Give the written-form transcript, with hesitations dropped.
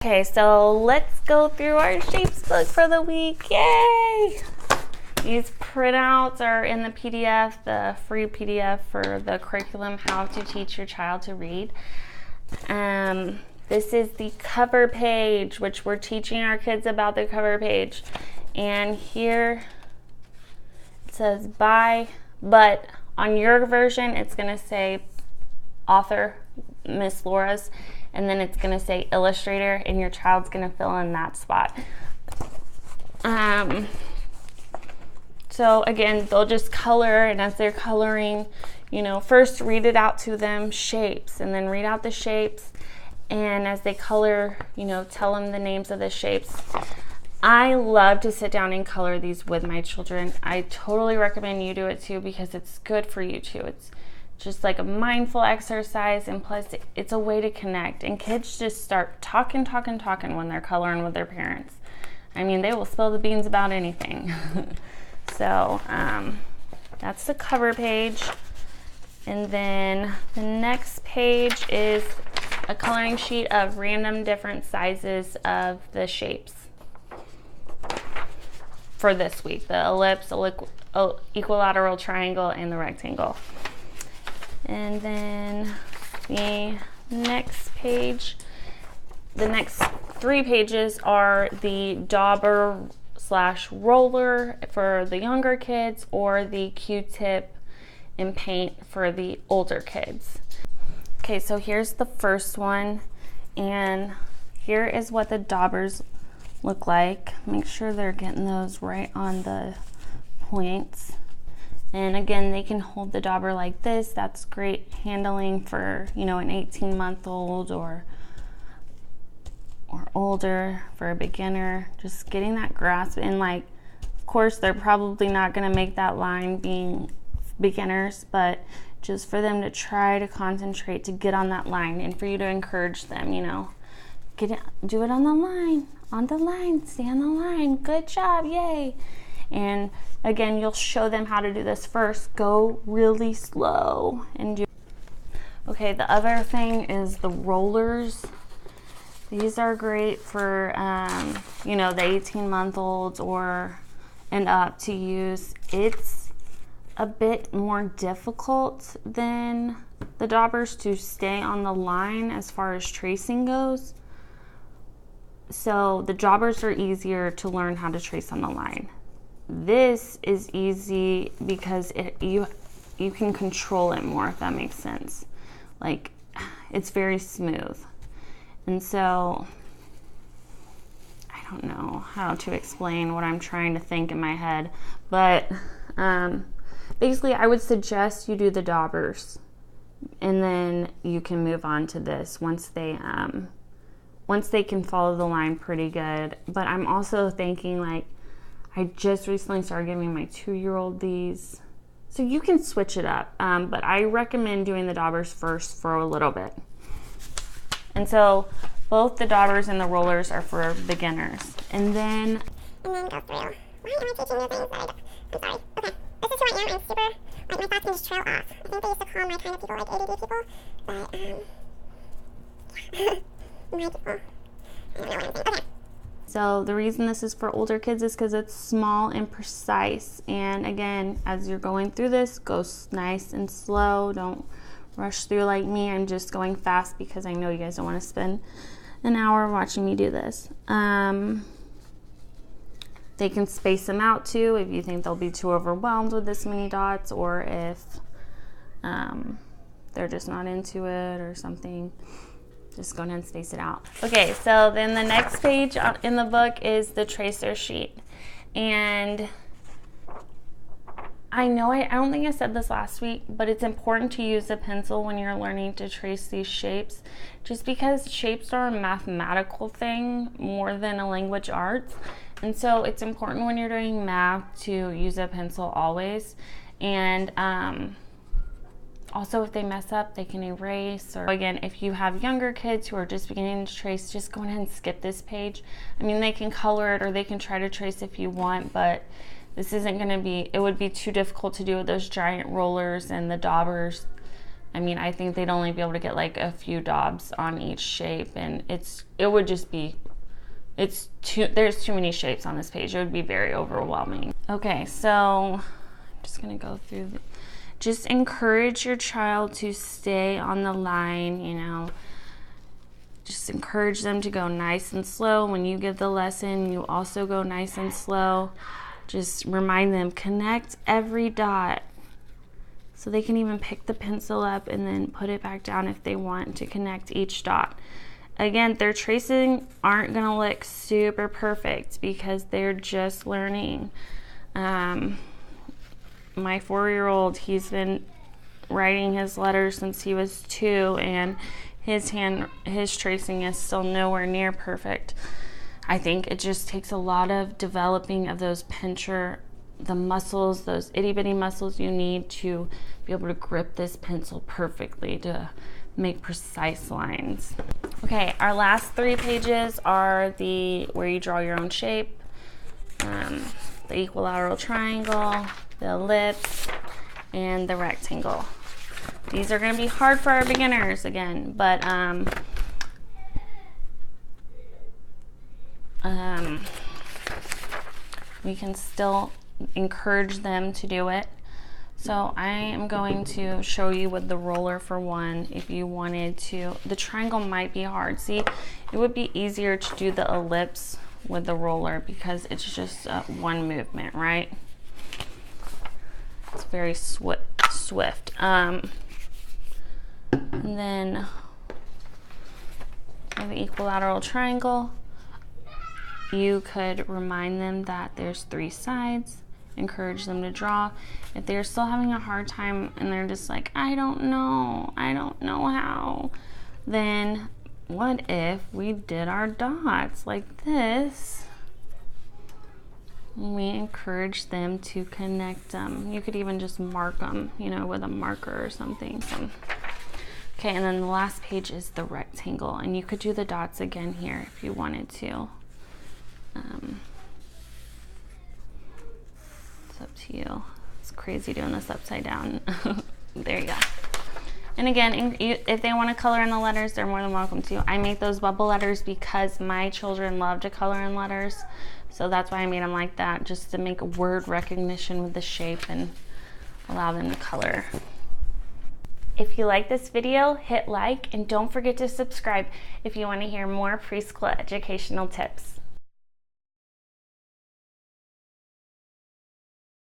Okay, so let's go through our shapes book for the week. Yay! These printouts are in the PDF, the free PDF for the curriculum, How to Teach Your Child to Read. This is the cover page, which we're teaching our kids about the cover page. And here it says bye, but on your version, it's going to say author, Miss Laura's, and then it's going to say illustrator, and your child's going to fill in that spot. So again, they'll just color, and as they're coloring, first read it out to them, shapes, and then read out the shapes. And as they color, tell them the names of the shapes. I love to sit down and color these with my children. I totally recommend you do it too, because it's good for you too. It's just like a mindful exercise, and plus it's a way to connect. And kids just start talking when they're coloring with their parents. I mean, they will spill the beans about anything. So that's the cover page. And then the next page is a coloring sheet of random different sizes of the shapes for this week: the ellipse, equilateral triangle, and the rectangle. And then the next page, the next 3 pages are the dauber / roller for the younger kids, or the Q-tip and paint for the older kids. Okay, so here's the first one, and here is what the daubers look like. Make sure they're getting those right on the points. And again, they can hold the dauber like this. That's great handling for, an 18-month-old or older, for a beginner. Just getting that grasp. And of course, they're probably not going to make that line being beginners, but just for them to try to concentrate to get on that line, and for you to encourage them, do it on the line, stay on the line, good job, yay. And again, you'll show them how to do this first. Go really slow and do. Okay, the other thing is the rollers. These are great for, the 18-month-olds and up to use. It's a bit more difficult than the daubers to stay on the line as far as tracing goes. So the daubers are easier to learn how to trace on the line. This is easy because you can control it more, if that makes sense. It's very smooth. And so I don't know how to explain what I'm trying to think in my head, but basically I would suggest you do the daubers, and then you can move on to this once they can follow the line pretty good. But I'm also thinking, I just recently started giving my 2-year-old these, so you can switch it up, but I recommend doing the daubers first for a little bit. And so both the daubers and the rollers are for beginners. And then go through. Why am I teaching you things that I'm sorry. Okay, this is who I am. I'm super, my thoughts can just trail off. I think they used to call my kind of people ADD people, but my people, I don't know what I'm saying. Okay. So the reason this is for older kids is because it's small and precise. And again, as you're going through this, go nice and slow. Don't rush through like me. I'm just going fast because I know you guys don't want to spend an hour watching me do this. They can space them out too if you think they'll be too overwhelmed with this many dots, or if they're just not into it or something. Just go ahead and space it out. Okay, so then the next page in the book is the tracer sheet. And I don't think I said this last week, but it's important to use a pencil when you're learning to trace these shapes, just because shapes are a mathematical thing more than a language arts. And so it's important when you're doing math to use a pencil always. And also, if they mess up, they can erase. Or again, if you have younger kids who are just beginning to trace, just go ahead and skip this page. I mean, they can color it or they can try to trace if you want, but this isn't going to be, it would be too difficult to do with those giant rollers and the daubers. I mean, I think they'd only be able to get like a few daubs on each shape, and it would just be, there's too many shapes on this page. It would be very overwhelming. Okay, so I'm just gonna go through just encourage your child to stay on the line, you know. Just encourage them to go nice and slow. When you give the lesson, you also go nice and slow. Just remind them, connect every dot. So they can even pick the pencil up and then put it back down if they want to connect each dot. Again, their tracing aren't gonna look super perfect because they're just learning. My 4-year-old, he's been writing his letters since he was 2, and his tracing is still nowhere near perfect. I think it just takes a lot of developing of those pincher, the muscles, those itty bitty muscles you need to be able to grip this pencil perfectly to make precise lines. Okay, our last 3 pages are where you draw your own shape, the equilateral triangle, the ellipse, and the rectangle. These are going to be hard for our beginners again, but we can still encourage them to do it. So I am going to show you with the roller for one. If you wanted to, the triangle might be hard. See, it would be easier to do the ellipse with the roller because it's just one movement, right? It's very swift. And then with the equilateral triangle, you could remind them that there's 3 sides, encourage them to draw. If they're still having a hard time and they're just like, I don't know how, then what if we did our dots like this? We encourage them to connect them. You could even just mark them, you know, with a marker or something. Okay, and then the last page is the rectangle, and you could do the dots again here if you wanted to. It's up to you. It's crazy doing this upside down. There you go. And again, if they want to color in the letters, they're more than welcome to. I make those bubble letters because my children love to color in letters. So that's why I made them like that, just to make word recognition with the shape and allow them to color. If you like this video, hit like and don't forget to subscribe if you want to hear more preschool educational tips.